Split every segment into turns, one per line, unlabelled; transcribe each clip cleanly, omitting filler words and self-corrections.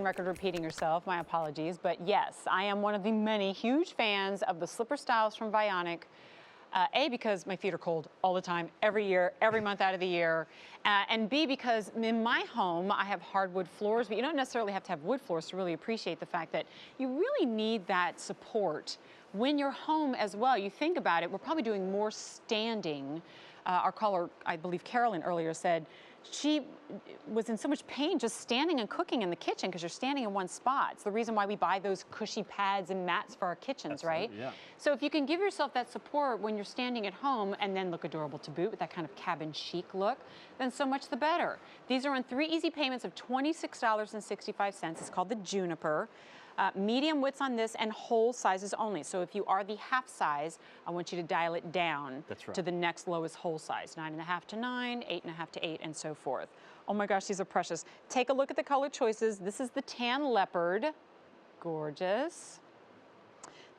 record repeating yourself. My apologies. But yes, I am one of the many huge fans of the slipper styles from Vionic. A, because my feet are cold all the time, every year, every month out of the year. And B, because in my home, I have hardwood floors, but you don't necessarily have to have wood floors to really appreciate the fact that you really need that support when you're home as well. You think about it, we're probably doing more standing. Our caller, I believe Carolyn earlier said, she was in so much pain just standing and cooking in the kitchen because you're standing in one spot. It's the reason why we buy those cushy pads and mats for our kitchens, right?
Yeah.
So if you can give yourself that support when you're standing at home and then look adorable to boot with that kind of cabin chic look, then so much the better. These are on 3 easy payments of $26.65. It's called the Juniper. Medium widths on this and whole sizes only. So if you are the half size, I want you to dial it down to the next lowest whole size, 9.5 to 9, 8.5 to 8, and so forth. Oh my gosh, these are precious. Take a look at the color choices. This is the tan leopard, gorgeous.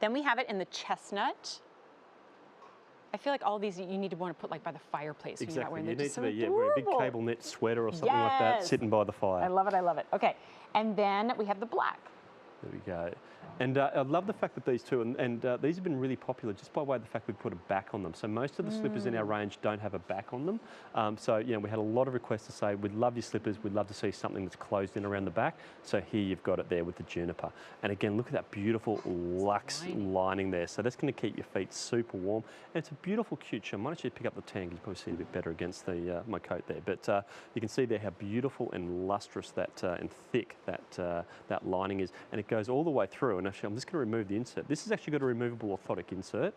Then we have it in the chestnut. I feel like all these you need to want to put like by the fireplace.
Exactly.
When
You
you're
need
so
to be wear a big cable knit sweater or something like that, sitting by the fire.
I love it. I love it. Okay, and then we have the black.
There we go. And I love the fact that these two, and these have been really popular just by way of the fact we put a back on them. So most of the slippers in our range don't have a back on them. So, you know, we had a lot of requests to say, we'd love your slippers, we'd love to see something that's closed in around the back. So here you've got it there with the Juniper. And again, look at that beautiful luxe lining there. So that's going to keep your feet super warm. And it's a beautiful, cute shoe. Why don't you pick up the tan, you can probably see it a bit better against the, my coat there. But you can see there how beautiful and lustrous that and thick that lining is. And it goes all the way through. And actually, I'm just going to remove the insert. This has actually got a removable orthotic insert.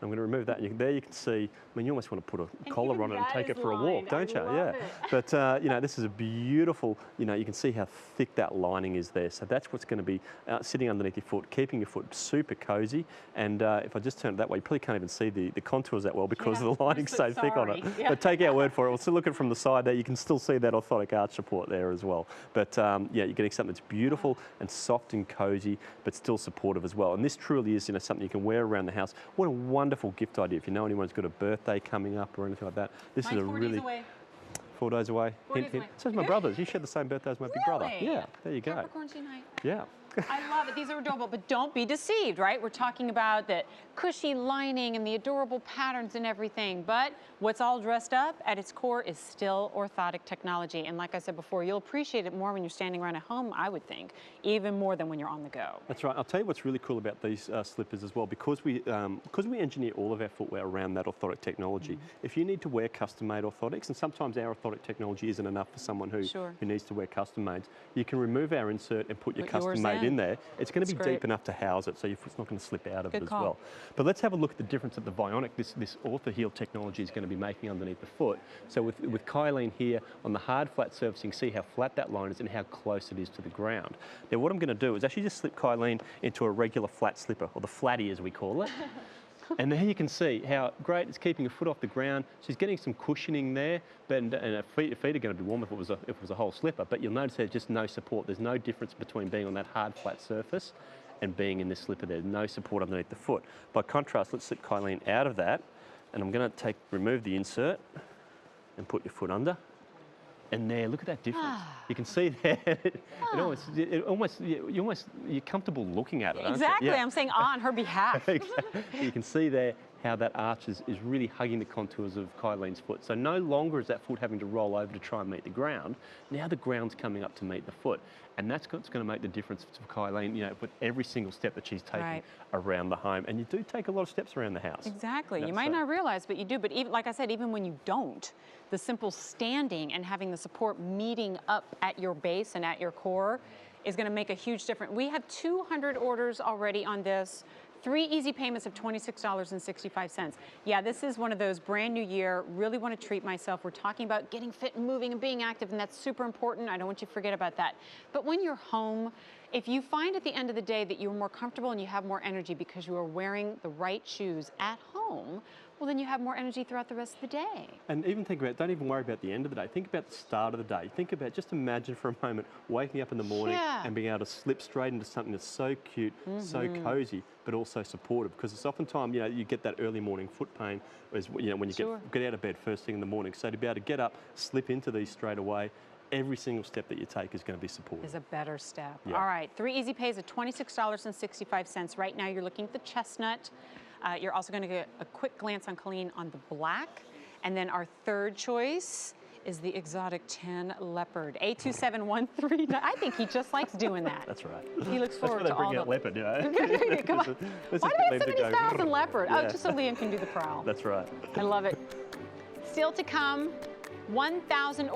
I'm going to remove that. And there you can see, I mean, you almost want to put a collar on it and take it for a walk, don't you? Yeah. But, you know, this is a beautiful, you know, you can see how thick that lining is there. So that's what's going to be sitting underneath your foot, keeping your foot super cozy. And if I just turn it that way, you probably can't even see the contours that well because the lining's so thick on it. But take our word for it. We'll still look at it from the side there. You can still see that orthotic arch support there as well. But, yeah, you're getting something that's beautiful and soft and cozy, but still supportive as well. And this truly is, you know, something you can wear around the house. What a wonderful gift idea if you know anyone's got a birthday coming up or anything like that. This is a really 4 days away. Hint, hint. So is my brothers. You share the same birthday as my big brother. Yeah, there you go.
Capricorn tonight.
Yeah.
I love it. These are adorable, but don't be deceived, right? We're talking about the cushy lining and the adorable patterns and everything, but what's all dressed up at its core is still orthotic technology. And like I said before, you'll appreciate it more when you're standing around at home, I would think, even more than when you're on the go.
That's right. I'll tell you what's really cool about these slippers as well, because we engineer all of our footwear around that orthotic technology. If you need to wear custom-made orthotics, and sometimes our orthotic technology isn't enough for someone who needs to wear custom-mades, you can remove our insert and put your custom-made in there. It's going to be deep enough to house it, so your foot's not going to slip out of it as well. But let's have a look at the difference that the Vionic, this Orthaheel technology is going to be making underneath the foot. So with Kylene here on the hard flat surface, you can see how flat that line is and how close it is to the ground. Now what I'm going to do is actually just slip Kylene into a regular flat slipper, or the flatty as we call it. And there you can see how great it's keeping her foot off the ground. She's getting some cushioning there, but and her feet are going to be warm if it was a whole slipper. But you'll notice there's just no support. There's no difference between being on that hard flat surface and being in this slipper. There's no support underneath the foot. By contrast, let's slip Kylene out of that, and I'm going to remove the insert and put your foot under. And there, look at that difference. You can see there, you're comfortable looking at it.
Exactly, I'm saying on her behalf.
You can see there how that arch is really hugging the contours of Kylene's foot. So no longer is that foot having to roll over to try and meet the ground. Now the ground's coming up to meet the foot. And that's what's going to make the difference for Kylene, you know, with every single step that she's taking around the home. And you do take a lot of steps around the house.
Exactly. You might not realize, but you do. But even, like I said, even when you don't, the simple standing and having the support meeting up at your base and at your core is going to make a huge difference. We have 200 orders already on this. 3 easy payments of $26.65. Yeah, this is one of those brand new year, really want to treat myself. We're talking about getting fit and moving and being active, and that's super important. I don't want you to forget about that. But when you're home, if you find at the end of the day that you're more comfortable and you have more energy because you are wearing the right shoes at home, well, then you have more energy throughout the rest of the day.
And even think about, don't even worry about the end of the day. Think about the start of the day. Think about, just imagine for a moment, waking up in the morning and being able to slip straight into something that's so cute, so cozy, but also supportive. Because it's oftentimes, you know, you get that early morning foot pain, as, you know, when you get out of bed first thing in the morning. So to be able to get up, slip into these straight away, every single step that you take is going to be supported.
Is a better step.
Yeah.
All right, 3 easy pays of $26.65. Right now you're looking at the chestnut. You're also going to get a quick glance on Colleen on the black. And then our third choice is the exotic tan leopard, A27139. I think he just likes doing that.
That's right.
He looks forward to all the...
leopard, you know.
Come on. Why do they have so many styles in leopard?
Yeah.
Oh, just so Liam can do the prowl.
That's right.
I love it. Still to come, 1,000